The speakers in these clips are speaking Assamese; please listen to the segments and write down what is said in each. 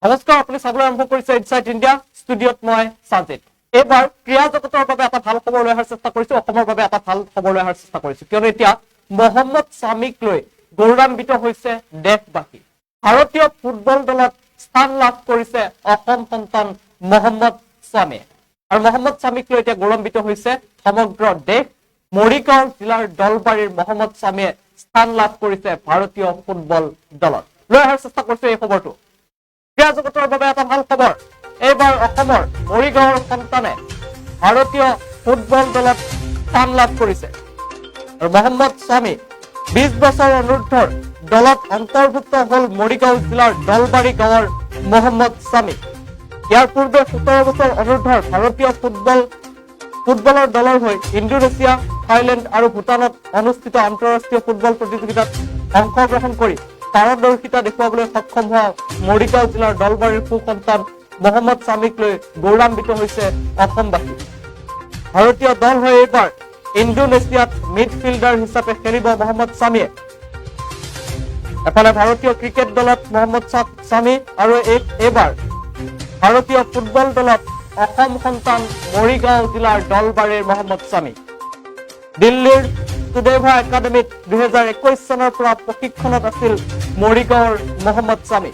নমস্কাৰ, আপুনি চাবলৈ আৰম্ভ কৰিছে ইনসাইট ইণ্ডিয়া। ষ্টুডিঅত মই সাজিদ। এইবাৰ ক্ৰীড়া জগতৰ বাবে এটা ভাল খবৰ লৈ অহাৰ চেষ্টা কৰিছো, অসমৰ বাবে এটা ভাল খবৰ লৈ অহাৰ চেষ্টা কৰিছো, কিয়নো এতিয়া মহম্মদ সামিক লৈ গৌৰৱান্বিত হৈছে দেশবাসী। ভাৰতীয় ফুটবল দলত স্থান লাভ কৰিছে অসম সন্তান মহম্মদ সামি। আৰু মহম্মদ সামিক লৈ এতিয়া গৌৰৱান্বিত হৈছে সমগ্ৰ দেশ। মৰিগাঁও জিলাৰ দলবাৰীৰ মহম্মদ সামিয়ে স্থান লাভ কৰিছে ভাৰতীয় ফুটবল দলত। লৈ অহাৰ চেষ্টা কৰিছো এই খবৰটো। ক্ৰীড়া জগতৰ বাবে এটা ভাল খবৰ। এইবাৰ অসমৰ মৰিগাঁৱৰ সন্তানে ভাৰতীয় ফুটবল দলত স্থান লাভ কৰিছে। আৰু মহম্মদ সামি 20 বছৰ অনুৰ্ধৰ দলত অন্তৰ্ভুক্ত হল মৰিগাঁও জিলাৰ দলবাৰী গাঁৱৰ মহম্মদ সামি। ইয়াৰ পূৰ্বে 17 বছৰ অনুৰ্ধৰ ভাৰতীয় ফুটবলৰ দলৰ হৈ ইণ্ডোনেছিয়া, থাইলেণ্ড আৰু ভূটানত অনুষ্ঠিত আন্তঃৰাষ্ট্ৰীয় ফুটবল প্ৰতিযোগিতাত অংশগ্ৰহণ কৰি পাৰদৰ্শিতা দেখুৱাবলৈ সক্ষম হোৱা মৰিগাঁও জিলাৰ দলবাৰীৰ সুসন্তান মহম্মদ সামিক লৈ গৌৰৱান্বিত হৈছে অসমবাসী। ভাৰতীয় দল হৈ এইবাৰ ইণ্ডোনেছিয়াত মিডফিল্ডাৰ হিচাপে খেলিব মহম্মদ সামিয়ে। এফালে ভাৰতীয় ক্ৰিকেট দলত মহম্মদ সামি আৰু এইবাৰ ভাৰতীয় ফুটবল দলত অসম সন্তান মৰিগাঁও জিলাৰ দলবাৰীৰ মহম্মদ সামি। দিল্লীৰ সুদেভা একাডেমীত 2021 চনৰ পৰা প্ৰশিক্ষণত আছিল মৰিগাঁৱৰ মহম্মদ সামি।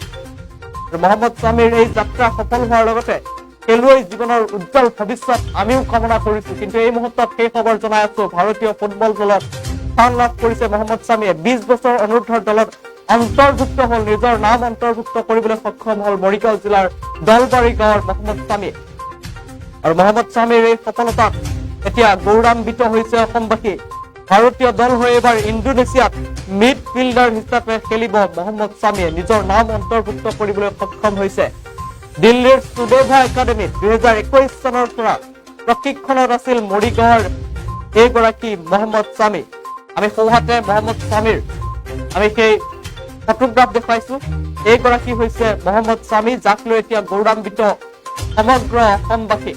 মহম্মদ সামিৰ এই যাত্ৰা সফল হোৱাৰ লগতে খেলুৱৈ জীৱনৰ উজ্জ্বল ভৱিষ্যত আমিও কামনা কৰিছো। কিন্তু এই মুহূৰ্তত সেই খবৰ জনাই আছো, ভাৰতীয় ফুটবল দলত স্থান লাভ কৰিছে মহম্মদ সামিয়ে। 20 বছৰ অনুৰ্ধৰ দলত অন্তৰ্ভুক্ত হল, নিজৰ নাম অন্তৰ্ভুক্ত কৰিবলৈ সক্ষম হল মৰিগাঁও জিলাৰ দলবাৰী গাঁৱৰ মহম্মদ সামি। আৰু মহম্মদ সামিৰ এই সফলতাত এতিয়া গৌৰৱান্বিত হৈছে অসমবাসী। ভাৰতীয় দল হৈ এইবাৰ ইণ্ডোনেছিয়াত মিডফিল্ডাৰ হিচাপে খেলিব মহম্মদ সামিয়ে। নিজৰ নাম অন্তৰ্ভুক্ত কৰিবলৈ সক্ষম হৈছে। দিল্লীৰ সুদেভা একাডেমীত 2021 চনৰ পৰা প্ৰশিক্ষণত আছিল মৰিগাঁৱৰ এইগৰাকী মহম্মদ সামি। আমি সৌহাতে মহম্মদ সামিৰ আমি সেই ফটোগ্ৰাফ দেখুৱাইছো। এইগৰাকী হৈছে মহম্মদ সামি, যাক লৈ এতিয়া গৌৰৱান্বিত সমগ্ৰ অসমবাসী।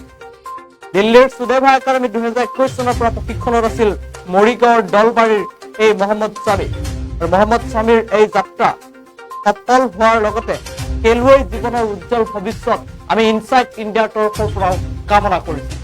দিল্লীৰ সুদেভা একাডেমী 2021 চনৰ পৰা প্ৰশিক্ষণত আছিল মৰিগাঁৱৰ দলবাৰীৰ এই মহম্মদ সামি। আৰু মহম্মদ সামিৰ এই যাত্ৰা সফল হোৱাৰ লগতে খেলুৱৈ জীৱনৰ উজ্জ্বল ভৱিষ্যত আমি ইনসাইট ইণ্ডিয়াৰ তৰফৰ পৰাও কামনা কৰিছো।